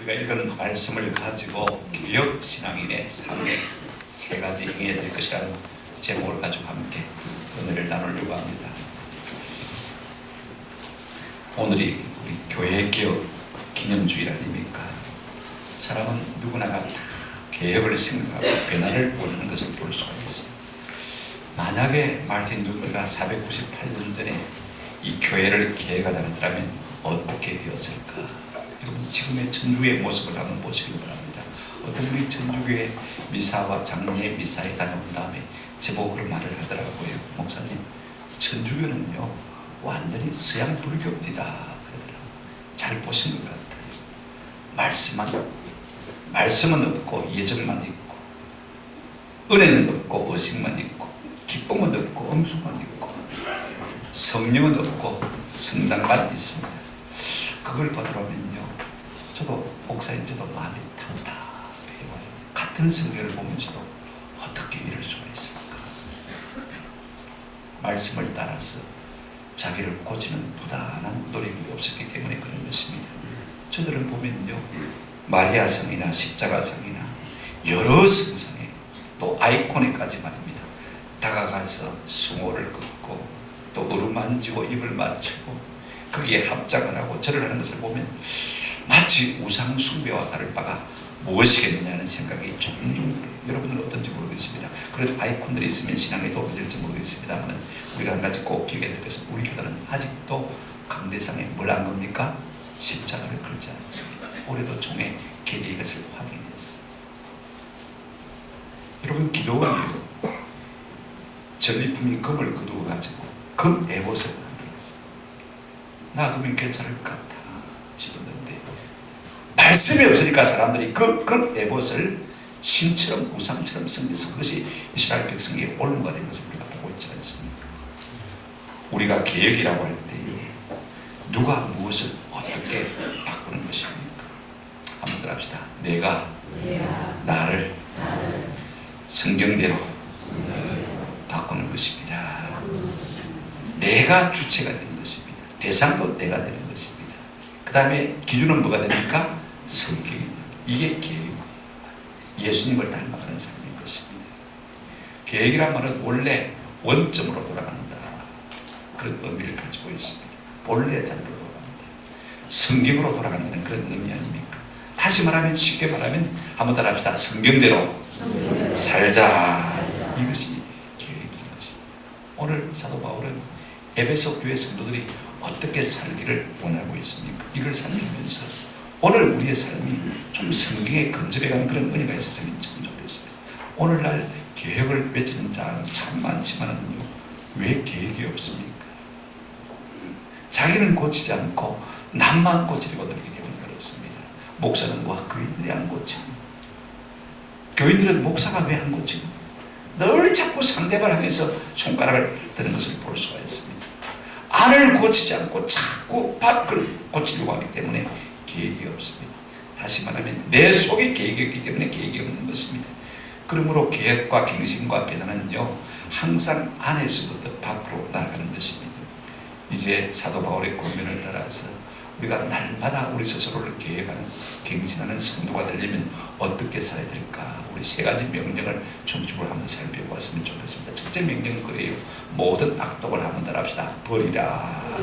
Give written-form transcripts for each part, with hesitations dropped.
우리가 이런 말씀을 가지고 개혁 신앙인의 삶에 세 가지 행해야 될 것이라는 제목을 가지고 함께 은혜를 나누려고 합니다. 오늘이 우리 교회 개혁 기념주일 아닙니까? 사람은 누구나가 다 개혁을 생각하고 변화를 원하는 것을 볼 수가 있습니다. 만약에 마르틴 루터가 498년 전에 이 교회를 개혁하지 않았더라면 어떻게 되었을까? 여러분 지금의 천주교의 모습을 한번 보시기 바랍니다. 어떤 분이 천주교의 미사와 장례 미사에 다녀온 다음에 제보 그런 말을 하더라고요. 목사님, 천주교는요 완전히 서양 불교입니다. 그러더라고요. 잘 보신 것 같아요. 말씀은 없고 예정만 있고, 은혜는 없고 의식만 있고, 기쁨은 없고 엄숙만 있고, 성령은 없고 성당만 있습니다. 그걸 보더라면요, 저도 목사인 저도 마음이 답답해요. 같은 성경을 보면서도 어떻게 이럴 수가 있습니까? 말씀을 따라서 자기를 고치는 부단한 노력이 없었기 때문에 그런 것입니다. 저들은 보면요, 마리아 성이나 십자가 성이나 여러 성상에 또 아이콘에까지 말입니다. 다가가서 숭호를 긋고 또 어루만지고 입을 맞추고 거기에 합장을 하고 절을 하는 것을 보면 마치 우상 숭배와 다를 바가 무엇이겠느냐는 생각이 종종 들어요. 여러분들은 어떤지 모르겠습니다. 그래도 아이콘들이 있으면 신앙에 도움이 될지 모르겠습니다만 우리가 한 가지 꼭 기억해야 될 것은 우리 교단은 아직도 강대상에 뭘 한 겁니까? 십자가를 걸지 않습니다. 올해도 총회 개대 이것을 확인했어요. 여러분 기도원이요, 전리품이 금을 거두어가지고 금 에봇을 만들었어요. 놔두면 괜찮을 것 같아 싶었는데 말씀이 없으니까 사람들이 금 에봇을 신처럼 우상처럼 섬겨서 그것이 이스라엘 백성의 올무가 된 것을 우리가 보고 있지 않습니까? 우리가 개혁이라고 할 때 누가 무엇을 어떻게 바꾸는 것입니까? 한번 더 합시다. 내가 나를 성경대로 바꾸는 것입니다. 내가 주체가 되는 것입니다. 대상도 내가 되는 것입니다. 그 다음에 기준은 뭐가 됩니까? 성경입니다. 이게 개혁입니다. 예수님을 닮아가는 삶인 것입니다. 개혁이란 말은 원래 원점으로 돌아간다, 그런 의미를 가지고 있습니다. 본래의 자리로 돌아갑니다. 성경으로 돌아간다는 그런 의미 아닙니까? 다시 말하면, 쉽게 말하면 한번 따라 합시다. 성경대로 살자. 이것이 계획인 것입니다. 오늘 사도 바울은 에베소 교회 성도들이 어떻게 살기를 원하고 있습니까? 이걸 살피면서 오늘 우리의 삶이 좀 성경에 근접해가는 그런 은혜가 있었으면 참 좋겠습니다. 오늘날 계획을 맺는 자는 참 많지만은요, 왜 계획이 없습니까? 자기는 고치지 않고 남만 고치려고 들기 때문에 그렇습니다. 목사는 와 교인들이 안 고치고, 교인들은 목사가 왜 안 고치고, 늘 자꾸 상대방을 향해서 손가락을 드는 것을 볼 수가 있습니다. 안을 고치지 않고 자꾸 밖을 고치려고 하기 때문에 계획이 없습니다. 다시 말하면 내 속에 계획이 없기 때문에 계획이 없는 것입니다. 그러므로 계획과 갱신과 변화는요, 항상 안에서부터 밖으로 나아가는 것입니다. 이제 사도 바울의 권면을 따라서 우리가 날마다 우리 스스로를 계획하는, 갱신하는 성도가 되려면 어떻게 살아야 될까? 우리 세 가지 명령을 중심으로 한번 살펴보았으면 좋겠습니다. 첫째 명령은 그래요. 모든 악독을 한번 따라합시다. 버리라.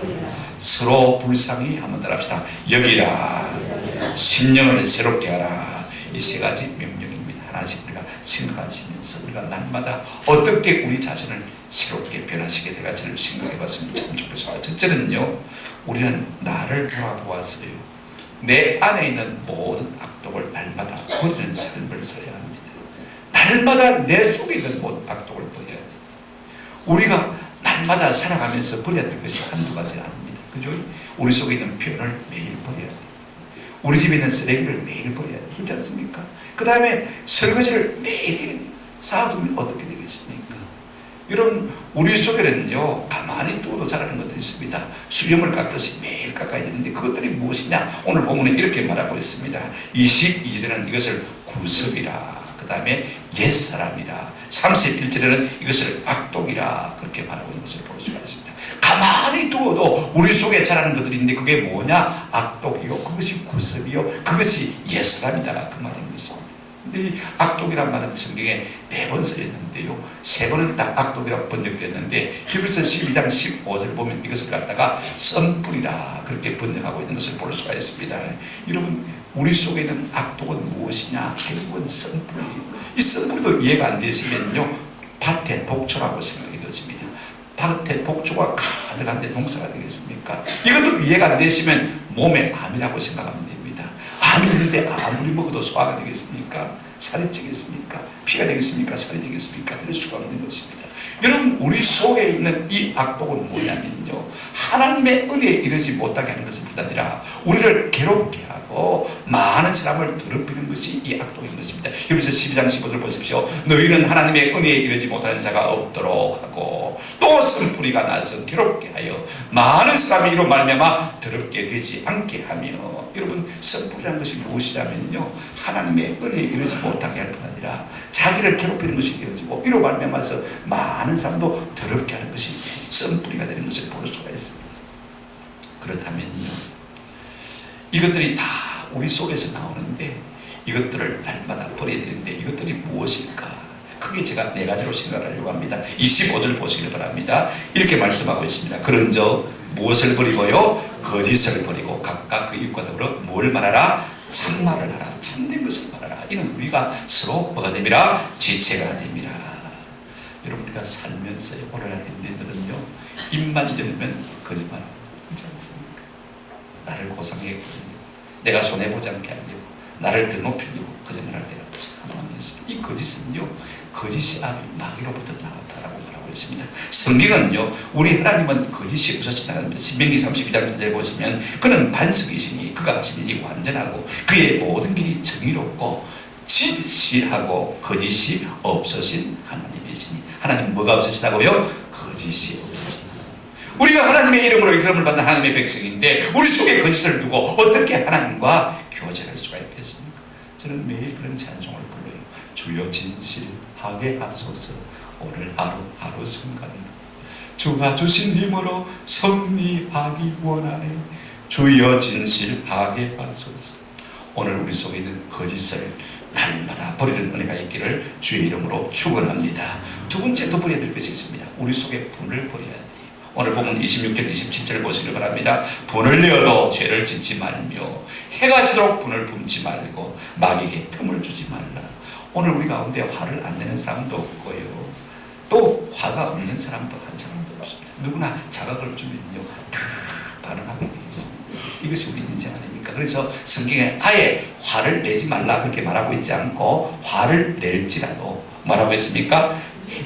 서로 불쌍히 한번 따라합시다. 여기라. 신령을 새롭게 하라. 이 세 가지 명령입니다. 하나씩 우리가 생각하시면서 우리가 날마다 어떻게 우리 자신을 새롭게 변화시게 될지를 생각해 봤으면 참 좋겠습니다. 첫째는요, 우리는 나를 돌아보았어요. 내 안에 있는 모든 악독을 날마다 버리는 삶을 살아야 합니다. 날마다 내 속에 있는 모든 악독을 버려야 합니다. 우리가 날마다 살아가면서 버려야 될 것이 한두 가지 아닙니다. 그죠? 우리 속에 있는 표현을 매일 버려야 돼요. 우리 집에 있는 쓰레기를 매일 버려야 돼요. 그렇지 않습니까? 그 다음에 설거지를 매일 해야 돼요. 쌓아두면 어떻게 되겠습니까? 여러분, 우리 속에는요, 가만히 두어도 자라는 것들이 있습니다. 수염을 깎듯이 매일 깎아야 되는데 그것들이 무엇이냐? 오늘 본문에 이렇게 말하고 있습니다. 22절에는 이것을 구습이라, 그 다음에 옛사람이라, 31절에는 이것을 악독이라 그렇게 말하고 있는 것을 볼 수가 있습니다. 가만히 두어도 우리 속에 자라는 것들인데 그게 뭐냐? 악독이요, 그것이 구습이요, 그것이 옛사람이다, 그 말인 것입니다. 근데 이 악독이란 말은 성경에 4번 쓰였는데요, 3번은 딱 악독이라고 번역되었는데 히브리서 12장 15절 보면 이것을 갖다가 썬뿌리라 그렇게 번역하고 있는 것을 볼 수가 있습니다. 여러분, 우리 속에 있는 악독은 무엇이냐? 결국은 썬뿌리예요. 이 썬뿌리도 이해가 안 되시면요, 밭의 독초라고 생각이 되어집니다. 밭에 독초가 가득한데 농사가 되겠습니까? 이것도 이해가 안 되시면 몸에 암이라고 생각하면 됩니다. 암이 있는데 아무리 먹어도 소화가 되겠습니까? 살이 찌겠습니까? 피가 되겠습니까? 살이 되겠습니까? 될 수가 없는 것입니다. 여러분, 우리 속에 있는 이 악독은 뭐냐면요, 하나님의 은혜에 이르지 못하게 하는 것은 뿐 아니라 우리를 괴롭게 하고 많은 사람을 더럽히는 것이 이 악독인 것입니다. 여기서 12장 15절 보십시오. 너희는 하나님의 은혜에 이르지 못하는 자가 없도록 하고 또 쓴뿌리가 나서 괴롭게 하여 많은 사람이 이로 말미암아 더럽게 되지 않게 하며. 여러분, 쓴뿌리라는 것이 무엇이냐면요, 하나님의 은혜에 이르지 못하게 할 뿐 아니라 자기를 괴롭히는 것이 되어지고 이로 말미암아서 많은 사람도 더럽게 하는 것이 쓴뿌리가 되는 것을 볼 수가 있습니다. 그렇다면요, 이것들이 다 우리 속에서 나오는데 이것들을 날마다 버려야 되는데 이것들이 무엇일까? 크게 제가 4가지로 생각하려고 합니다. 25절 보시길 바랍니다. 이렇게 말씀하고 있습니다. 그런즉 무엇을 버리고요? 거짓을 버리고 각각 그 이웃과 더불어 뭘 말하라? 참말을 하라. 참된 것을 말하라. 이는 우리가 서로 뭐가 됨이라? 지체가 됨이라. 여러분, 우리가 살면서 오늘날 현대인들은요, 입만 열면 거짓말 하지 않습니까? 나를 고상했거든요, 내가 손해보지 않게 하려고, 나를 더 높이려고 거짓말할 때가 참 많이 있습니다. 이 거짓은요, 거짓이 앞이 마귀로부터 나왔다라고 말하고 있습니다. 성경은요, 우리 하나님은 거짓이 없으시다는 겁니다. 신명기 32장 4절 보시면 그는 반석이시니 그가 하신 일이 완전하고 그의 모든 길이 정의롭고 진실하고 거짓이 없으신 하나님이시니. 하나님은 뭐가 없으시다고요? 거짓이 없으시다. 우리가 하나님의 이름으로 이름을 받는 하나님의 백성인데 우리 속에 거짓을 두고 어떻게 하나님과 교제할 수가 있겠습니까? 저는 매일 그런 찬송을 불러요. 주여 진실하게 하소서, 오늘 하루 순간 주가 주신 힘으로 승리하기 원하네. 주여 진실하게 하소서. 오늘 우리 속에 있는 거짓을 날마다 버리는 은혜가 있기를 주의 이름으로 축원합니다. 두 번째도 버려야 될 것이 있습니다. 우리 속에 분을 버려야 돼요. 오늘 보면 26절 27절 보시길 바랍니다. 분을 내어도 죄를 짓지 말며 해가 지도록 분을 품지 말고 마귀에게 틈을 주지 말라. 오늘 우리 가운데 화를 안 내는 사람도 없고요, 또 화가 없는 사람도 한 사람도 없습니다. 누구나 자각을 주면요, 다 반응하게 되어 있습니다. 이것이 우리 인생 아닙니까? 그래서 성경에 아예 화를 내지 말라 그렇게 말하고 있지 않고 화를 낼지라도 뭐라고 했습니까?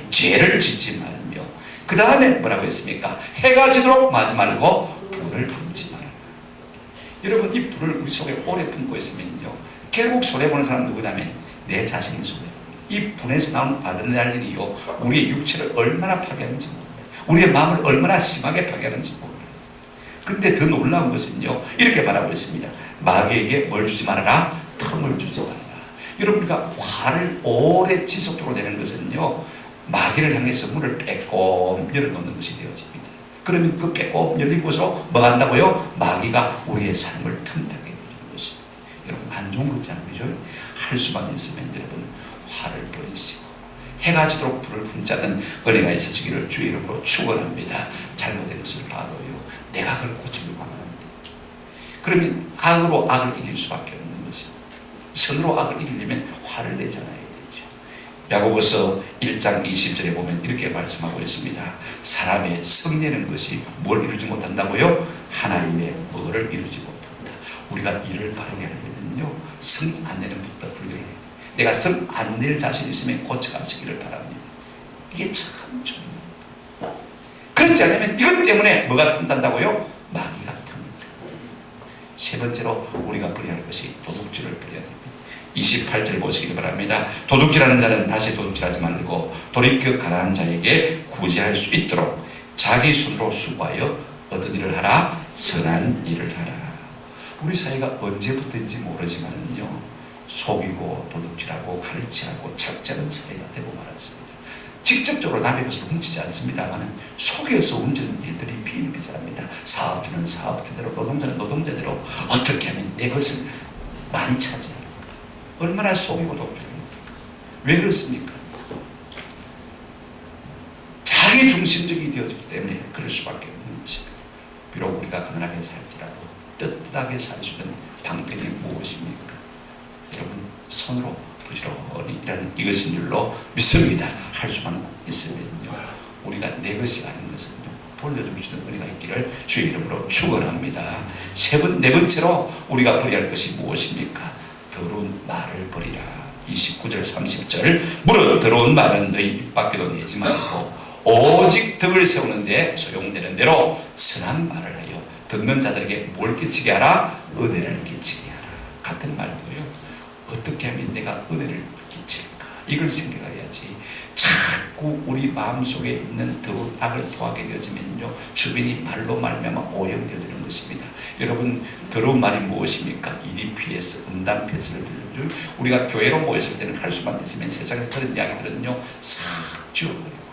죄를 짓지 말며, 그 다음에 뭐라고 했습니까? 해가 지도록 마지 말고 불을 품지 말라. 여러분, 이 불을 우리 속에 오래 품고 있으면요, 결국 손해보는 사람 누구냐면 내 자신이 손해보는. 이 분에서 나오는 아드레날린이요, 우리의 육체를 얼마나 파괴하는지 몰라요. 우리의 마음을 얼마나 심하게 파괴하는지 몰라요. 그런데 더 놀라운 것은요, 이렇게 말하고 있습니다. 마귀에게 뭘 주지 말아라? 틈을 주지 말아라. 여러분, 우리가 화를 오래 지속적으로 내는 것은요, 마귀를 향해서 문을 빼꼼 열어놓는 것이 되어집니다. 그러면 그 빼꼼 열린 곳으로 뭐 한다고요? 마귀가 우리의 삶을 틈타게 되는 것입니다. 여러분, 안 좋은 거 있잖아요, 그죠? 할 수만 있으면 여러분 화를 버리시고 해가 지도록 불을 품자는 은혜가 있으시기를 주의 이름으로 축원합니다. 잘못된 것을 봐도요, 내가 그걸 고치려고 하는데, 그러면 악으로 악을 이길 수밖에 없는 것이고, 선으로 악을 이기려면 화를 내잖아요. 야고보서 1장 20절에 보면 이렇게 말씀하고 있습니다. 사람의 성내는 것이 뭘 이루지 못한다고요? 하나님의 뭐를 이루지 못한다. 우리가 일을 바르게 하려면요, 성 안 내는 것부터 불교를 해야 돼. 내가 성 안 낼 자신 있으면 고쳐가시기를 바랍니다. 이게 참 중요해요. 그렇지 않으면 이것 때문에 뭐가 틈탄다고요? 마귀가 틈탄다. 세 번째로 우리가 버려야 할 것이 도둑질을 버려야 됩니다. 28절 보시기 바랍니다. 도둑질하는 자는 다시 도둑질하지 말고 돌이켜 가난한 자에게 구제할 수 있도록 자기 손으로 수고하여 어떤 일을 하라? 선한 일을 하라. 우리 사회가 언제부터인지 모르지만요, 속이고 도둑질하고 갈취하고 착취하는 사회가 되고 말았습니다. 직접적으로 남의 것을 훔치지 않습니다만 속여서 훔치는 일들이 비일비재합니다. 사업주는 사업주대로, 노동자는 노동자대로 어떻게 하면 내 것을 많이 차지하는가. 얼마나 속이고 독주합니까? 왜 그렇습니까? 자기 중심적이 되어졌기 때문에 그럴 수밖에 없는 것입니다. 비록 우리가 가난하게 살지라도 떳떳하게 살 수 있는 방편이 무엇입니까? 여러분, 손으로 부지런히 일하는 이것인 줄로 믿습니다. 할 수만 있으면요, 우리가 내 것이 아닌 것은요, 돌려주시는 은혜가 있기를 주의 이름으로 축원합니다. 네 번째로 우리가 버려야 할 것이 무엇입니까? 더러운 말을 버리라. 29절 30절 무릇 더러운 말은 너희 입 밖에도 내지 말고 오직 덕을 세우는 데 소용되는 대로 선한 말을 하여 듣는 자들에게 뭘 끼치게 하라? 은혜를 끼치게 하라. 같은 말도요, 어떻게 하면 내가 은혜를 끼칠까? 이걸 생각해야지. 자꾸 우리 마음속에 있는 더러운 악을 토하게 되어지면요, 주변이 말로 말미암아 오염되어지는 것입니다. 여러분, 더러운 말이 무엇입니까? 이리 피해서 음담 패스를 빌려줄, 우리가 교회로 모였을 때는 할 수만 있으면 세상에서 들은 이야기들은요 싹 지워버리고,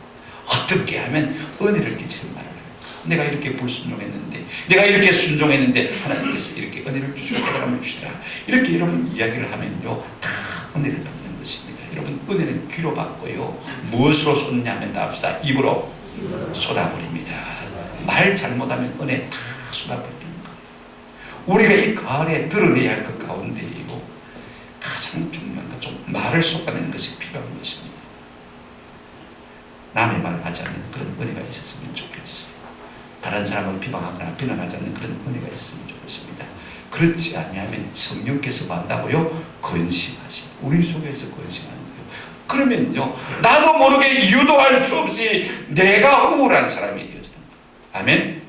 어떻게 하면 은혜를 끼치는 말을 해요. 내가 이렇게 불순종했는데, 내가 이렇게 순종했는데 하나님께서 이렇게 은혜를 주시고 깨달음을 주시라, 이렇게 여러분 이야기를 하면요 다 은혜를 받는 것입니다. 여러분, 은혜는 귀로 받고요, 무엇으로 쏟느냐면 답시다. 입으로 쏟아버립니다. 말 잘못하면 은혜 다 쏟아버리는 거예요. 우리가 이 가을에 드러내야 할 것 가운데이고 가장 중요한 것, 좀 말을 쏟아내는 것이 필요한 것입니다. 남의 말을 하지 않는 그런 은혜가 있었으면 좋겠어요. 다른 사람을 비방하거나 비난하지 않는 그런 은혜가 있었으면 좋겠습니다. 그렇지 아니하면 성령께서 만다고요 건심하십니다. 우리 속에서 건심하는 거예요. 그러면요, 나도 모르게 이유도 알 수 없이 내가 우울한 사람이 되어지는 거예요. 아멘.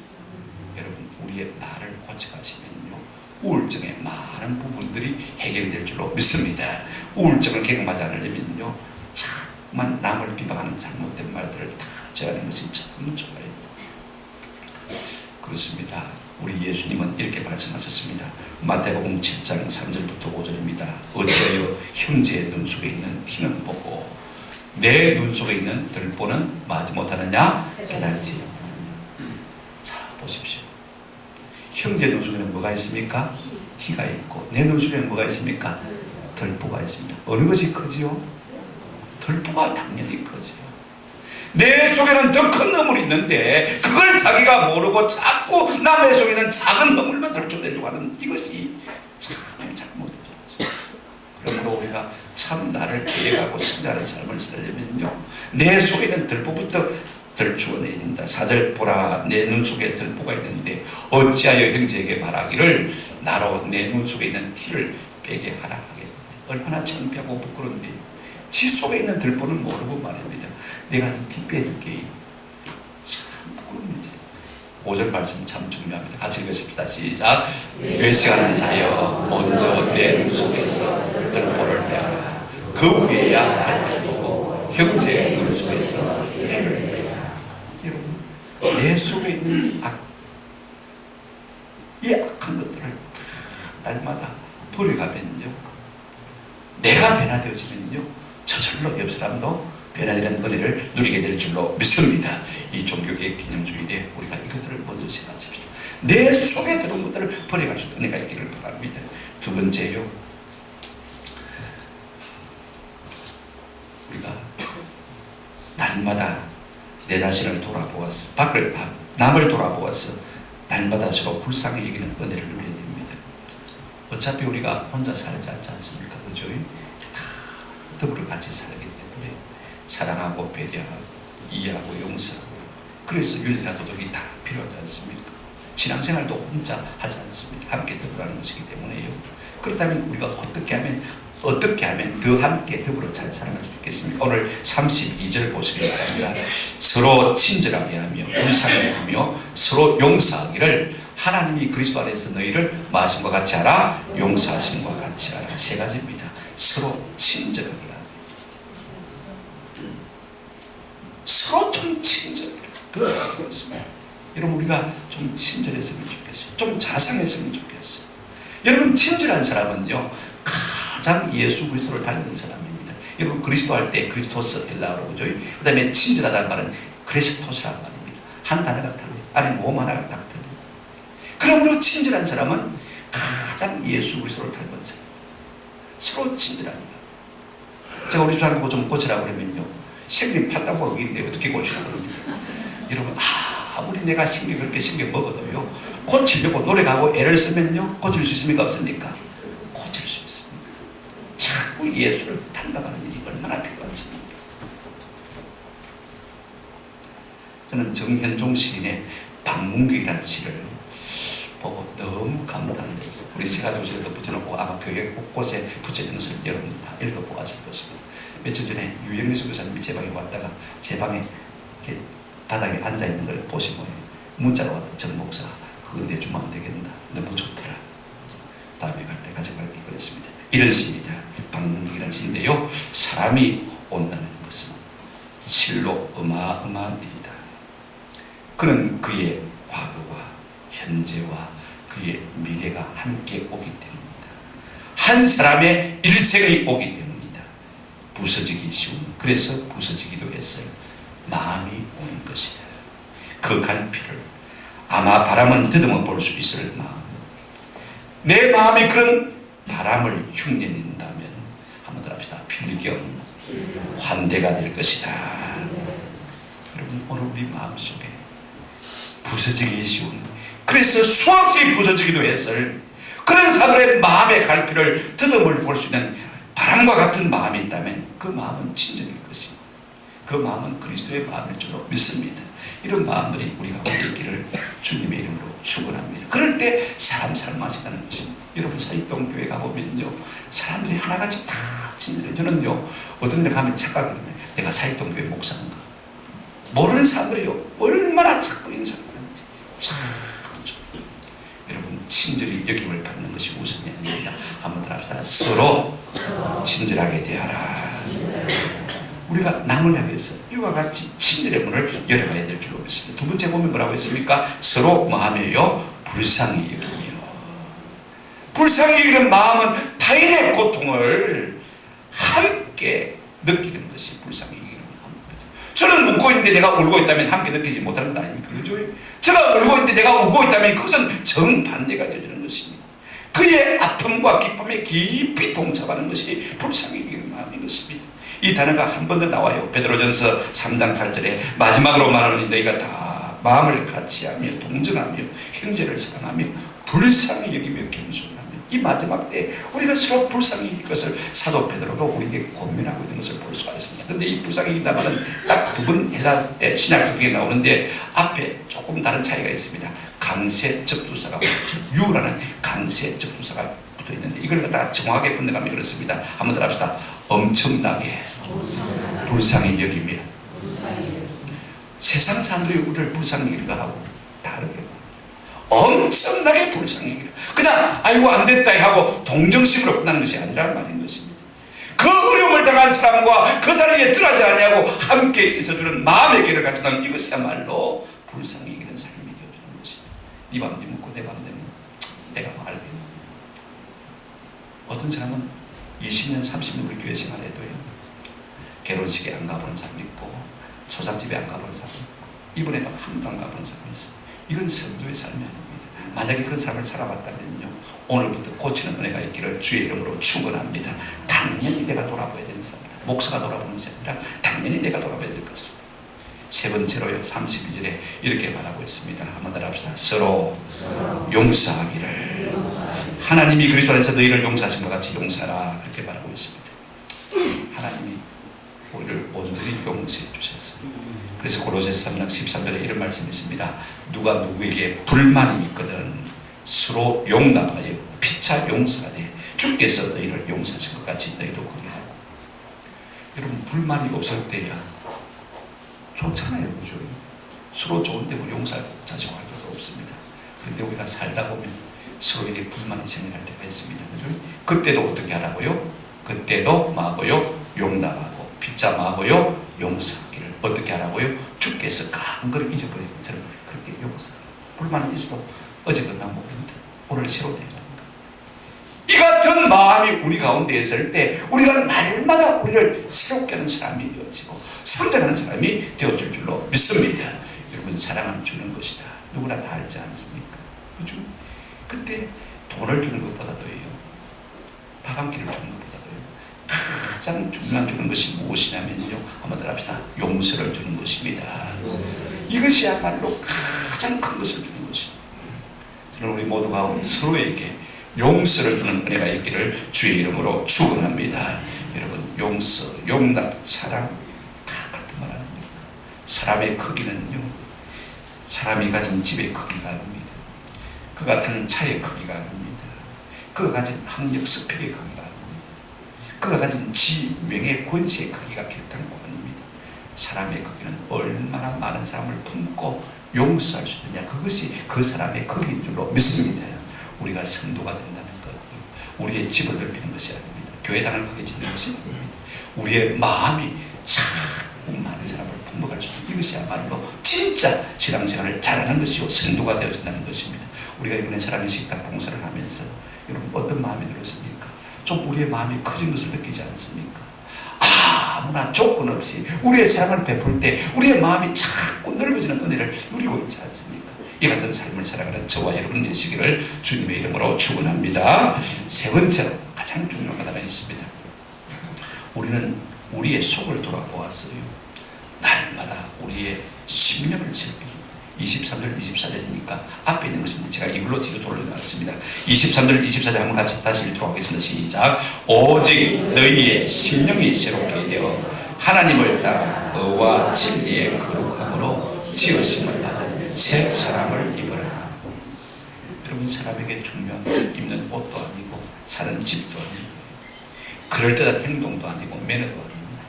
여러분, 우리의 말을 고쳐가시면요 우울증의 많은 부분들이 해결될 줄로 믿습니다. 우울증을 개혁하지 않으려면요 만 남을 비방하는 잘못된 말들을 다 제하는 것이 참 좋아요. 그렇습니다. 우리 예수님은 이렇게 말씀하셨습니다. 마태복음 7장 3절부터 5절입니다. 어찌하여 형제의 눈 속에 있는 티는 보고 내 눈 속에 있는 들보는 마지 못하느냐? 깨달지 못하느냐. 자, 보십시오. 형제 눈 속에는 뭐가 있습니까? 티가 있고, 내 눈 속에는 뭐가 있습니까? 들보가 있습니다. 어느 것이 크지요? 들보가 당연히 크지요. 내 속에는 더 큰 허물이 있는데 그걸 자기가 모르고 자꾸 남의 속에는 작은 허물만 들춰내려고 하는 이것이 참 잘못이죠. 그러므로 우리가 참 나를 계획하고 성장하는 삶을 살려면요, 내 속에는 들보부터 들추어내야 된다. 4절 보라, 내 눈 속에 들보가 있는데 어찌하여 형제에게 말하기를 나로 내 눈 속에 있는 티를 빼게 하라 하겠다. 얼마나 창피하고 부끄러운데요. 지 속에 있는 들보는 모르고 말입니다. 내가 이 티 빼줄게. 참 부끄러운 문제. 5절 말씀 참 중요합니다. 같이 읽으십시다. 시작. 외식하는 자여 먼저 내 눈 속에서 들보를 빼라. 그 위에야 밝혀보고 형제의 눈 속에서 티를 빼라. 여러분, 내 속에 있는 이 악한 것들을 다 날마다 버려가면요, 내가 변화되어지면요 저절로 옆 사람도 변화되는 은혜를 누리게 될 줄로 믿습니다. 이 종교개혁 기념주일에 우리가 이것들을 먼저 생각합시다. 내 속에 들어온 것들을 버려갈 수 있는 은혜가 있기를 바랍니다. 두 번째요, 우리가 날마다 내 자신을 돌아보아서 남을 돌아보아서 날마다 서로 불쌍히 여기는 은혜를 누려야 됩니다. 어차피 우리가 혼자 살지 않지 않습니까? 그죠? 다 더불어 같이 살기 때문에 사랑하고 배려하고 이해하고 용서하고, 그래서 윤리나 도덕이 다 필요하지 않습니까? 신앙생활도 혼자 하지 않습니다. 함께 더불어하는 것이기 때문에요. 그렇다면 우리가 어떻게 하면 더 함께 더불어 잘 살아갈 수 있겠습니까? 오늘 32절 보시기 바랍니다. 서로 친절하게 하며 불쌍히 하며 서로 용서하기를 하나님이 그리스도 안에서 너희를 마음과 같이 하라, 용서하심과 같이 하라. 세 가지입니다. 서로 친절하게 하라. 서로 좀 친절하게. 그렇습니다. 여러분, 우리가 좀 친절했으면 좋겠어요. 좀 자상했으면 좋겠어요. 여러분, 친절한 사람은요 가장 예수 그리스도를 닮는 사람입니다. 여러분 그리스도 할 때 그리스토스 헬라어로 그죠? 그 다음에 친절하다는 말은 크리스토스라는 말입니다. 한 단어가 달라요. 아니 모음 하나가 딱 달라요. 그러므로 친절한 사람은 가장 예수 그리스도를 닮은 사람. 서로 친절한 거예요. 제가 우리 집사람 보고 좀 고치라고 그러면요. 생긴 판다고 하기인데 어떻게 고치라고 그럽니까? 여러분 아무리 내가 신경 그렇게 신경 먹어도요. 고치려고 노력하고 애를 쓰면요. 고칠 수 있습니까? 없습니까? 고칠 수 있습니다. 자꾸 예수를 닮아가는 일이 얼마나 필요한지. 저는 정현종 시인의 방문객이라는 시를 보고 너무 감동을 했어요. 우리 세가지고 붙여놓고 아마 교회 곳곳에 붙여진 것을 여러분 다 읽어보고 하실 것입니다. 며칠 전에 유영리 교사님이 제 방에 왔다가 제 방에 이렇게 바닥에 앉아있는 걸 보시고 문자가 왔다. 전 목사 그거 내주면 안 되겠나. 너무 좋더라. 다음에 갈 때 가져갈게 그랬습니다. 이런 시입니다. 방문객이라는 시인데요. 사람이 온다는 것은 실로 어마어마한 일이다. 그는 그의 과거와 현재와 그의 미래가 함께 오기 때문이다. 한 사람의 일생이 오기 때문이다. 부서지기 쉬운, 그래서 부서지기도 했어요. 마음이 오는 것이다. 그 갈피를 아마 바람은 더듬어 볼 수 있을 마음. 내 마음이 그런 바람을 흉내낸다면 한번 더 합시다. 필경 환대가 될 것이다. 여러분 오늘 우리 마음속에 부서지기 쉬운, 그래서 수없이 부서지기도 했을 그런 사람의 마음의 갈피를 더듬어 볼 수 있는 바람과 같은 마음이 있다면 그 마음은 친절일 것이고 그 마음은 그리스도의 마음일 줄로 믿습니다. 이런 마음들이 우리 가운데 있기를 주님의 이름으로 축원합니다. 그럴 때 사람 하신다는 것입니다. 여러분 사익동교회 가보면요 사람들이 하나같이 다 친절해요. 저는요 어떤 데 가면 착각을 해요. 내가 사익동교회 목사인가. 모르는 사람들이요 얼마나 자꾸 인사를 하는지 참 좋아요. 여러분 친절히 여김을 받는 것이 우선이 아닙니다. 한번 더 합시다. 서로 친절하게 대하라. 우리가 남을 향해서 이와 같이 친절의 문을 열어가야 될 줄로 믿습니다. 두 번째 보면 뭐라고 했습니까? 서로 뭐하며요? 불쌍히 여기며. 불쌍히 여기는 마음은 타인의 고통을 함께 느끼는 것이 불쌍히 여기는 마음입니다. 저는 웃고 있는데 내가 울고 있다면 함께 느끼지 못하는 것 아닙니까? 그렇죠? 제가 울고 있는데 내가 웃고 있다면 그것은 정반대가 되어지는 것입니다. 그의 아픔과 기쁨에 깊이 동참하는 것이 불쌍히 여기는 마음인 것입니다. 이 단어가 한 번 더 나와요. 베드로전서 3장 8절에 마지막으로 말하는 너희가 다 마음을 같이하며 동정하며 형제를 사랑하며 불쌍히 여기며 겸손하며. 이 마지막 때 우리가 서로 불쌍히 여길 것을 사도 베드로가 우리에게 권면하고 있는 것을 볼 수가 있습니다. 그런데 이 불쌍히 여긴다는 말은 딱 두 번 헬라 신약 성경에 나오는데 앞에 조금 다른 차이가 있습니다. 강세 접두사가 유라는 강세 접두사가 붙어 있는데 이걸 갖다가 정확하게 번역하면 그렇습니다. 한번 더 합시다. 엄청나게 불쌍히 여기며. 세상 사람들이 우리를 불쌍히 여기는 거하고 다르게 엄청나게 불쌍히 여기는, 그냥 아이고 안 됐다 하고 동정심으로 끝나는 것이 아니라는 말인 것입니다. 그 어려움을 당한 사람과 그 자리에 들어가지 아니하고 함께 있어주는 마음의 길을 갖춘다는 이것이야말로 불쌍히 여기는 삶이 되어주는 것입니다. 네 맘 네 묻고 내 맘 내 묻고 내가 말게. 어떤 사람은 20년 30년 우리 교회 생활해도요 결혼식에 안 가보는 사람 있고 초상집에 안 가보는 사람 있고 이번에도 한 번도 안 가보는 사람이 있어요. 이건 성도의 삶이 아닙니다. 만약에 그런 삶을 살아봤다면요 오늘부터 고치는 은혜가 있기를 주의 이름으로 축원합니다. 당연히 내가 돌아봐야 되는 사람이다. 목사가 돌아보는 것이 아니라 당연히 내가 돌아봐야 될 것입니다. 세 번째로요 32절에 이렇게 말하고 있습니다. 한번 더 합시다. 서로 용서하기를 하나님이 그리스도 안에서 너희를 용서하신 것 같이 용서하라 그렇게 말하고 있습니다. 하나님이 우리를 온전히 용서해 주셨습니다. 그래서 고로새서 3장 13절에 이런 말씀이 있습니다. 누가 누구에게 불만이 있거든 서로 용납하여 피차 용서하되 주께서 너희를 용서하신 것 같이 너희도 그리하고. 여러분 불만이 없을 때야 좋잖아요. 그죠? 서로 좋은데 뭐 용서할 자식할 것도 없습니다. 그런데 우리가 살다 보면 서로에게 불만이 생겨날 때가 있습니다. 그죠? 그때도 어떻게 하라고요? 그때도 뭐하고요? 용납하고 피차 뭐하고요? 용서하기를 어떻게 하라고요? 주께서 강그를 잊어버린 것처럼 그렇게 용서하라. 불만은 있어도 어제 끝난 모릅니다. 오늘 새로 되는 겁니다. 이 같은 마음이 우리 가운데 있을 때 우리가 날마다 우리를 새롭게 하는 사람이 되어지고 성장하는 사람이 되어질 줄로 믿습니다. 여러분, 사랑은 주는 것이다. 누구나 다 알지 않습니까? 그죠? 그때 돈을 주는 것보다도요, 밥 한 끼를 주는 것보다도요, 가장 중요한 주는 것이 무엇이냐면요, 한번 따라합시다. 용서를 주는 것입니다. 이것이야말로 가장 큰 것을 주는 것입니다. 저는 우리 모두가 서로에게 용서를 주는 은혜가 있기를 주의 이름으로 축원합니다. 여러분, 용서, 용납, 사랑 다 같은 말 아닙니까? 사람의 크기는요, 사람이 가진 집의 크기가 아닙니다. 그가 타는 차의 크기가 아닙니다. 그가 가진 학력 스펙의 크기가 아닙니다. 그가 가진 지명의 권세의 크기가 결단코 아닙니다. 사람의 크기는 얼마나 많은 사람을 품고 용서할 수 있느냐, 그것이 그 사람의 크기인 줄로 믿습니다. 우리가 성도가 된다는 것, 우리의 집을 넓히는 것이 아닙니다. 교회당을 크게 짓는 것이 아닙니다. 우리의 마음이 자꾸 많은 사람을 품어갈 수 있는, 이것이야말로 진짜 신앙생활을 잘하는 것이요 성도가 되어진다는 것입니다. 우리가 이번에 사랑의 식탁 봉사를 하면서 여러분 어떤 마음이 들었습니까? 좀 우리의 마음이 커진 것을 느끼지 않습니까? 아무나 조건 없이 우리의 사랑을 베풀 때 우리의 마음이 자꾸 넓어지는 은혜를 누리고 있지 않습니까? 이 같은 삶을 살아가는 저와 여러분 되시기를 주님의 이름으로 축원합니다. 세 번째로 가장 중요한 것 하나 있습니다. 우리는 우리의 속을 돌아보았어요. 날마다 우리의 심령을 즐기고, 23절 24절이니까 앞에 있는 것인데 제가 이글로 뒤로 돌려놨습니다. 23절 24절 한번 같이 다시 읽도록 하겠습니다. 시작. 오직 너희의 심령이 새롭게 되어 하나님을 따라 의와 진리의 거룩함으로 지으심을 받은 새 사람을 입으라. 여러분, 사람에게 중요한 것은 입는 옷도 아니고 사는 집도 아니고 그럴듯한 행동도 아니고 매너도 아닙니다.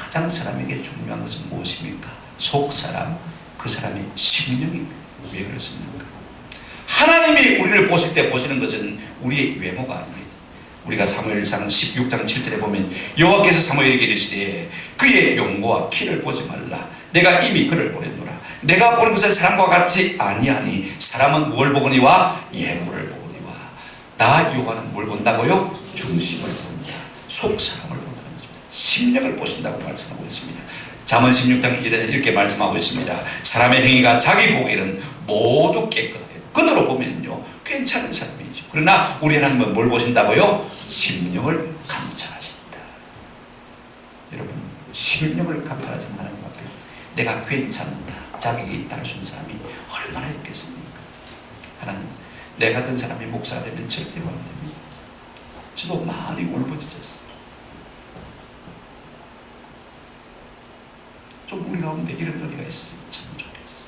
가장 사람에게 중요한 것은 무엇입니까? 속사람, 그 사람의 심령입니다. 왜 그렇습니까? 하나님이 우리를 보실 때 보시는 것은 우리의 외모가 아닙니다. 우리가 사무엘상 16장 7절에 보면 여호와께서 사무엘에게 이르시되 그의 용모와 키를 보지 말라. 내가 이미 그를 보냈노라. 내가 보는 것은 사람과 같지 아니하니 사람은 뭘 보거니와 예물을 보거니와 나 여호와는 뭘 본다고요? 중심을 본다. 속사람을 본다는 것입니다. 심령을 보신다고 말씀하고 있습니다. 잠언 16장 2절에는 이렇게 말씀하고 있습니다. 사람의 행위가 자기 보기에는 모두 깨끗해요. 겉으로 보면요 괜찮은 사람이죠. 그러나 우리 하나님은 뭘 보신다고요? 심령을 감찰하신다. 여러분, 심령을 감찰하신 하나님 앞에 내가 괜찮다, 자격이 있다 하신 사람이 얼마나 있겠습니까? 하나님, 내 같은 사람이 목사가 되면 절대로 안 됩니다. 저도 많이 울부짖었어요. 좀 우리 가운데 이런 은혜가 있으면 참 좋겠어요.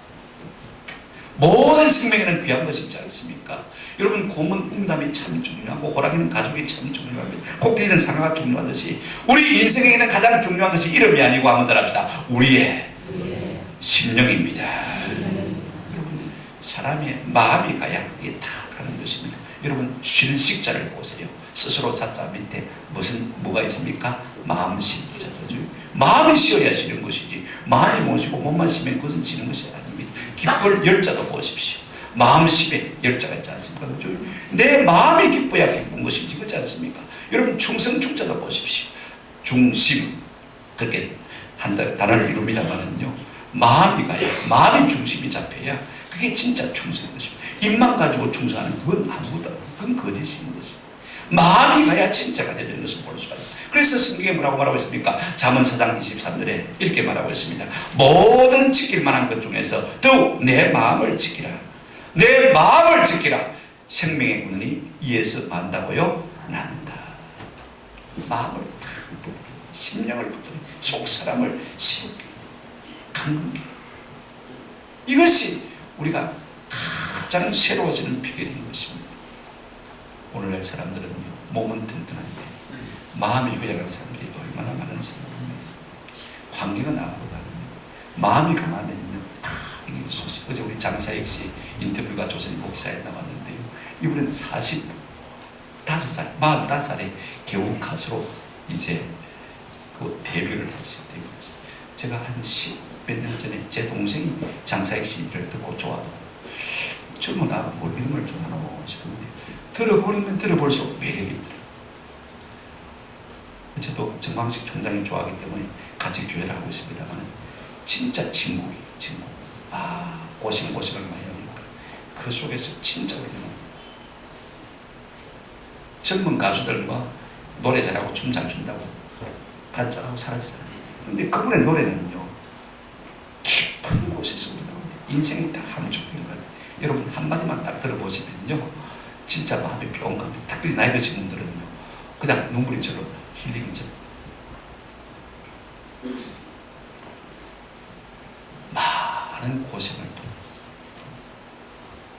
모든 생명에는 귀한 것이 있지 않습니까? 여러분, 곰은 웅담이 참 중요하고 호랑이는 가족이 참 중요합니다. 코끼리는 상아가 중요하듯이 우리 인생에는 가장 중요한 것이 이름이 아니고 한번 더 합시다. 우리의 심령입니다. 여러분, 사람의 마음이 가야 그게 다 가는 것입니다. 여러분, 쉬는 식자를 보세요. 스스로 자자 밑에 뭐가 있습니까? 마음 심자죠. 마음이 쉬어야 쉬는 것이지, 마음이 못 쉬고 몸만 쉬면 그것은 쉬는 것이 아닙니다. 기쁠 열자도 보십시오. 마음심에 열자가 있지 않습니까? 그렇죠? 내 마음이 기뻐야 기쁜 것이지, 그렇지 않습니까? 여러분, 충성 충자도 보십시오. 중심, 그렇게 한 단어를 이룹니다만은요, 마음이 가야, 마음이 중심이 잡혀야 그게 진짜 충성인 것입니다. 입만 가지고 충성하는 그건 아무것도, 그건 거짓인 것입니다. 마음이 가야 진짜가 되는 것을 볼 수가 있습니다. 그래서 성경에 뭐라고 말하고 있습니까? 잠언 4장 23절에 이렇게 말하고 있습니다. 모든 지킬 만한 것 중에서 더욱 내 마음을 지키라. 내 마음을 지키라. 생명의 근원이 이에서 난다고요? 난다. 마음을 다 부드러, 심령을 부드러, 속사람을 새롭게, 강건케. 이것이 우리가 가장 새로워지는 비결인 것입니다. 오늘날 사람들은요, 몸은 튼튼한데 마음이 허약한 사람들이 얼마나 많은지 모릅니다. 환경은 아무것도 아닙니다. 마음이 강하면요, 다 이게 소식. 어제 우리 장사익 씨 인터뷰가 조선일보 기사에 나왔는데요, 이분은 45살, 45살에 겨우 가수로 이제 그 데뷔를 했어요. 제가 한 10몇 년 전에 제 동생이 장사익 씨 일을 듣고 좋아하고 젊은 아가 뭘 이런 걸 좋아하나 싶은데 들어보면 들어볼수록 매력이 있더라고요. 저도 정광식 총장이 좋아하기 때문에 같이 교회를 하고 있습니다만 진짜 진국이에요. 진국. 고생을 많이 하니까 그 속에서 진짜 우리는 젊은 가수들과 노래 잘하고 춤 잘 춘다고 반짝하고 사라지잖아요. 근데 그분의 노래는요, 깊은 곳에서 나오는데 인생이 다 함축된 거예요. 여러분 한마디만 딱 들어보시면요, 진짜 마음이 뿅 갑니다. 특별히 나이 드신 분들은요, 그냥 눈물이 절로다, 힐링이 절로다. 많은 고생을 통해서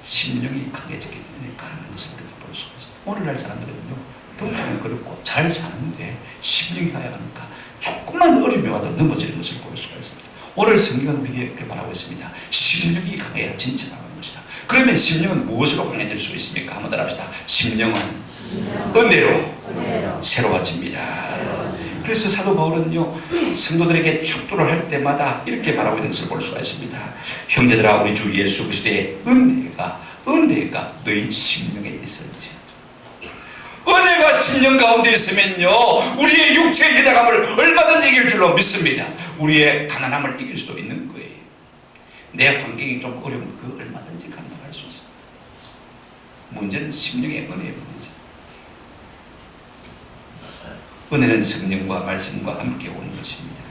심령이 강해졌기 때문에 가능한 것을 우리가 볼 수가 있습니다. 오늘날 사람들은요, 덩충은 그렇고 잘 사는데 심령이 가야하니까 조금만 어려움이 와도 넘어지는 것을 볼 수가 있습니다. 오늘 성경은 우리에게 이렇게 말하고 있습니다. 심령이 강해야 진짜 강한 것이다. 그러면 심령은 무엇으로 강해질 수 있습니까? 한번 더 합시다. 심령은 은혜로 새로워집니다. 그래서 사도 바울은요, 성도들에게 축도를 할 때마다 이렇게 말하고 있는 것을 볼 수가 있습니다. 형제들아, 우리 주 예수 그리스도의 은혜가 너희 심령에 있을지. 은혜가 심령 가운데 있으면요, 우리의 육체의 해당함을 얼마든지 이길 줄로 믿습니다. 우리의 가난함을 이길 수도 있는 거예요. 내 환경이 좀 어려우면 그 얼마든지 감당할 수 있습니다. 문제는 심령의 은혜의 문제. 은혜는 성령과 말씀과 함께 오는 것입니다.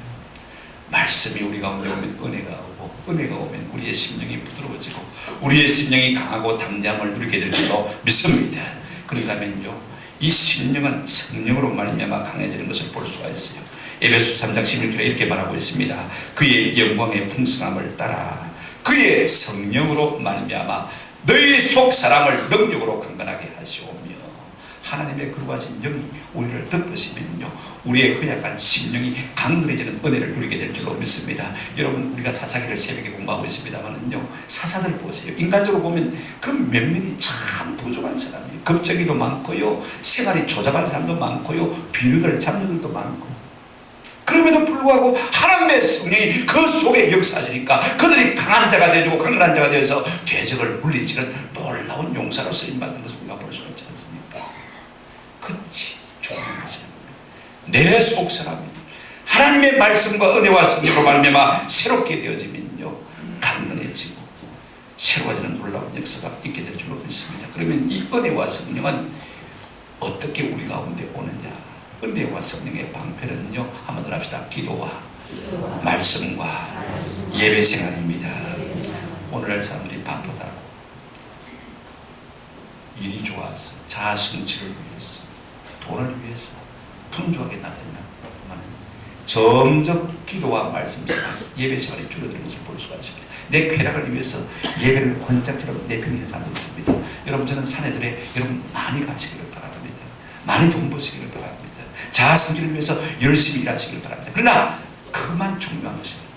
말씀이 우리 가운데 오면 은혜가 오고, 은혜가 오면 우리의 심령이 부드러워지고 우리의 심령이 강하고 담대함을 누리게 될 줄로 믿습니다. 그런가 하면요, 이 심령은 성령으로 말미암아 강해지는 것을 볼 수가 있어요. 에베소 3장 16절에 이렇게 말하고 있습니다. 그의 영광의 풍성함을 따라 그의 성령으로 말미암아 너희 속 사람을 능력으로 강건하게 하시오며. 하나님의 거룩하신 영이 우리를 덮으시면요, 우리의 허약한 심령이 강건해지는 은혜를 누리게 될 줄로 믿습니다. 여러분, 우리가 사사기를 새벽에 공부하고 있습니다만은요, 사사들 보세요. 인간적으로 보면 그 몇몇이 참 부족한 사람이에요. 겁쟁이도 많고요, 생활이 조잡한 사람도 많고요, 비류들 잡녀들도 많고. 그럼에도 불구하고 하나님의 성령이 그 속에 역사하시니까 그들이 강한 자가 되고 강건한 자가 되어서 대적을 물리치는 놀라운 용사로 쓰임받는 것을 우리가 볼 수가 있지 않습니까? 그치, 좋은 것이야. 내 속 사람이 하나님의 말씀과 은혜와 성령으로 말미암아 새롭게 되어지면요, 강건해지고 새로워지는 놀라운 역사가 있게 될 줄로 믿습니다. 그러면 이 은혜와 성령은 어떻게 우리 가운데 오느냐? 은혜와 성령의 방편은요, 한번 더 합시다. 기도와 말씀과 예배 생활입니다. 오늘날 사람들이 바쁘다고, 일이 좋아서, 자아 성취를 위해서, 돈을 위해서 분주하게 다 된다면 점점 기도와 말씀 생활, 예배 생활이 줄어드는 것을 볼 수가 있습니다. 내 쾌락을 위해서 예배를 혼짝처럼 내팽이는 사람도 있습니다. 여러분, 저는 사내들에 여러분 많이 가시기를 바랍니다. 많이 돈 버시기를 바랍니다. 자아 성취를 위해서 열심히 일하시기를 바랍니다. 그러나 그만 중요한 것입니다.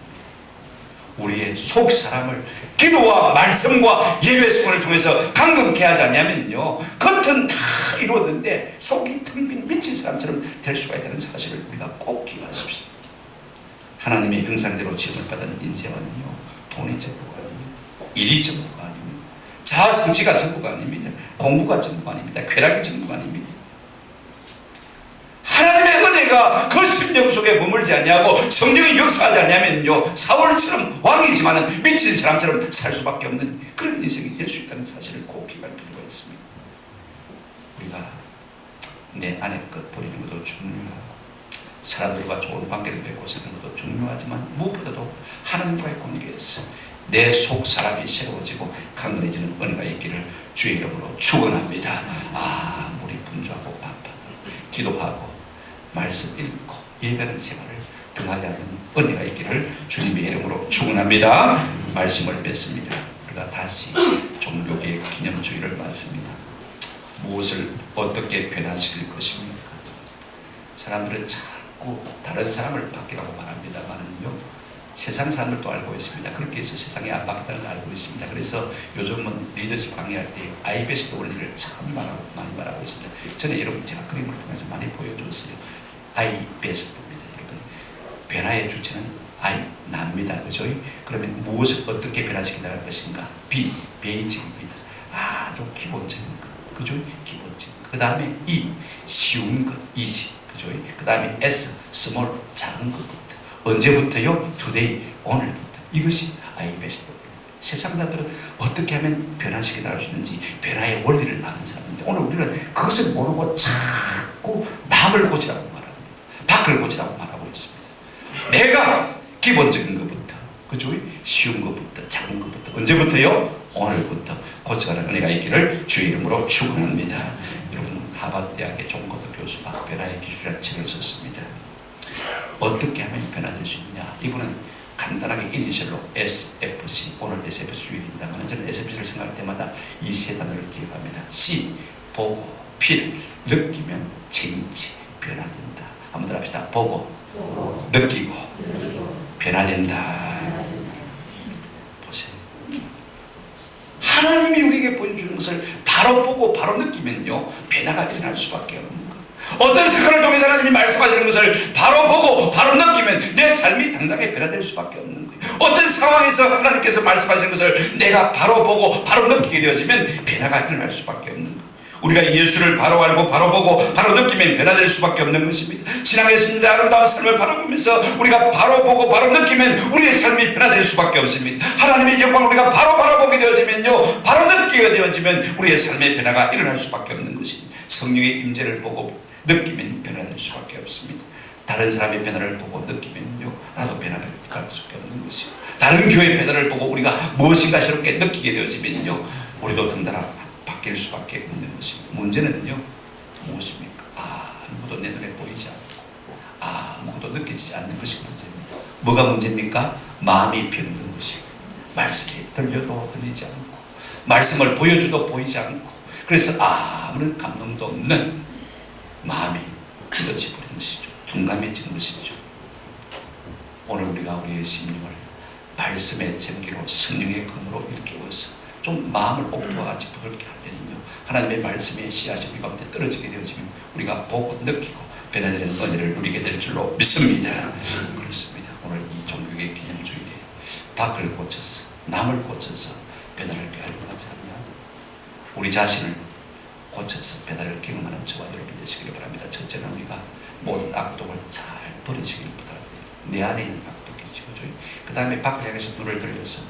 우리의 속 사람을 기도와 말씀과 예배 생활을 통해서 강건케 하지 않냐면요, 겉은 다 이루었는데 속이 텅 빈 미친 사람처럼 될 수가 있다는 사실을 우리가 꼭 기억하십시오. 하나님의 형상대로 지음을 받은 인생은요, 돈이 전부가 아닙니다. 일이 전부가 아닙니다. 자아 성취가 전부가 아닙니다. 공부가 전부가 아닙니다. 쾌락이 전부가 아닙니다. 하나님의 은혜가 그 심령 속에 머물지 않냐고 성령이 역사하지 않냐면요, 사울처럼 왕이지만 미친 사람처럼 살 수밖에 없는 그런 인생이 될 수 있다는 사실을 꼭 기억할 필요가 있습니다. 우리가 내 안의 것 버리는 것도 중요하고 사람들과 좋은 관계를 맺고 사는 것도 중요하지만 무엇보다도 하나님과의 관계에서 내 속 사람이 새로워지고 강건해지는 은혜가 있기를 주의 이름으로 축원합니다. 아무리 분주하고 바빠도 기도하고 말씀 읽고 예배하는 생활을 등하게 하는 은혜가 있기를 주님의 이름으로 축원합니다. 말씀을 맺습니다. 우리가 다시 종교개혁 기념주의를 맞습니다. 무엇을 어떻게 변화시킬 것입니까? 사람들은 자꾸 다른 사람을 바뀌라고 말합니다만은요, 세상 사람들도 알고 있습니다. 그렇게 해서 세상이 안 바뀌다는 걸 알고 있습니다. 그래서 요즘은 리더십 강의할 때 아이베스트 원리를 참 많이 말하고 있습니다. 저는 여러분 제가 그림을 통해서 많이 보여줬어요. 아이베스트입니다. 여러분, 변화의 주체는 납니다. 그죠? 그러면 무엇을 어떻게 변화시킨다는 것인가? 베이직입니다. 아주 기본적인 것. 그죠? 기본적. 그 다음에 E, 쉬운 것, easy. 그죠? 그 다음에 S, small, 작은 것부터. 언제부터요? today, 오늘부터. 이것이 iBest. 세상 사람들은 어떻게 하면 변화시켜 나갈 수 있는지 변화의 원리를 아는 사람인데, 오늘 우리는 그것을 모르고 자꾸 남을 고치라고 말합니다. 밖을 고치라고 말하고 있습니다. 내가 기본적인 것부터, 그죠? 쉬운 것부터, 작은 것부터, 언제부터요? 오늘부터 고쳐가는 은혜가 있기를 주의 이름으로 축원합니다. 여러분, 하버드 대학의 존 거도 교수가 변화의 기술이라는 책을 썼습니다. 어떻게 하면 변화될 수 있냐? 이분은 간단하게 이니셜로 SFC, 오늘 SFC 주일입니다만 저는 SFC를 생각할 때마다 이 세 단어를 기억합니다. C, 보고, feel, 느끼면 change, 변화된다. 한번 더 합시다. 보고, 느끼고, 변화된다. 보세요. 하나님이 우리에게 보여주는 것을 바로 보고 바로 느끼면요, 변화가 일어날 수밖에 없는 거예요. 어떤 사건을 통해서 하나님이 말씀하시는 것을 바로 보고 바로 느끼면 내 삶이 당장에 변화될 수밖에 없는 거예요. 어떤 상황에서 하나님께서 말씀하시는 것을 내가 바로 보고 바로 느끼게 되어지면 변화가 일어날 수밖에 없는 거예요. 우리가 예수를 바로 알고 바로 보고 바로 느끼면 변화될 수밖에 없는 것입니다. 신앙의 승리의 아름다운 삶을 바라보면서 우리가 바로 보고 바로 느끼면 우리의 삶이 변화될 수밖에 없습니다. 하나님의 영광을 우리가 바로 보게 되어지면요, 바로 느끼게 되어지면 우리의 삶의 변화가 일어날 수밖에 없는 것입니다. 성령의 임재를 보고 느끼면 변화될 수밖에 없습니다. 다른 사람의 변화를 보고 느끼면요, 나도 변화될 수밖에 없는 것이고, 다른 교회의 변화를 보고 우리가 무엇인가 새롭게 느끼게 되어지면요, 우리도 덩달아 바뀔 수밖에 없는 것입니다. 문제는요, 무엇입니까? 아무것도 내 눈에 보이지 않고 아무것도 느껴지지 않는 것이 문제입니다. 뭐가 문제입니까? 마음이 병든 것이고, 말씀이 들려도 들리지 않고, 말씀을 보여줘도 보이지 않고, 그래서 아무런 감동도 없는 마음이 굳어져 버린 것이죠. 둔감해진 것이죠. 오늘 우리가 우리의 심령을 말씀의 zem기로 성령의 검으로 일깨워서 좀 마음을 옥토와 같이 부드럽게 하면요, 하나님의 말씀의 씨앗이 우리 가운데 떨어지게 되어지면 우리가 보고 느끼고 변화되는 은혜를 누리게 될 줄로 믿습니다. 그렇습니다. 오늘 이 종교의 기념주일에 밖을 고쳐서 남을 고쳐서 변화를 꾀하려고 하지 않냐? 우리 자신을 고쳐서 변화를 경험하는 저와 여러분 되시기를 바랍니다. 첫째는 우리가 모든 악독을 잘 버리시기를 부탁드립니다. 내 안에 있는 악독이죠. 그 다음에 밖을 향해서 눈을 들려서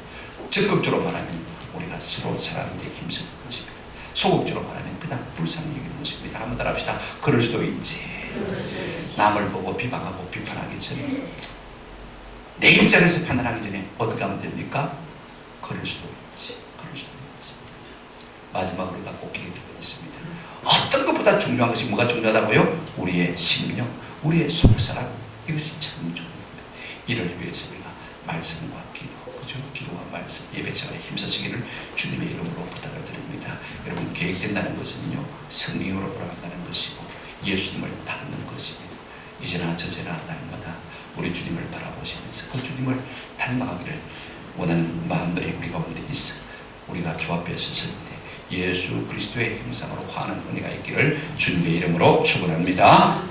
적극적으로 말하면 우리가 서로 사랑하는 데 힘쓰는 것입니다. 소극적으로 말하면 그냥 불쌍히 여기는 것입니다. 한번 더 합시다. 그럴 수도 있지. 남을 보고 비방하고 비판하기 전에 내 입장에서 판단하기 전에 어떻게 하면 됩니까? 그럴 수도 있지. 그럴 수도 있지. 마지막으로 우리가 꼭 기억해야 되겠습니다. 어떤 것보다 중요한 것이 뭐가 중요하다고요? 우리의 심령, 우리의 속사람, 이것이 참 중요합니다. 이를 위해서 우리가 말씀과 기도, 그죠? 기도와 말씀, 예배생활에 힘쓰시기를 주님의 이름으로 부탁을 드립니다. 여러분, 계획된다는 것은요, 성령으로 돌아간다는 것이고 예수님을 닮는 것입니다. 이제나 저제나 날마다 우리 주님을 바라보시면서 그 주님을 닮아가기를 원하는 마음들이 우리 가운데 있어 우리가 주 앞에 섰을 때 예수 그리스도의 형상으로 화하는 은혜가 있기를 주님의 이름으로 축원합니다.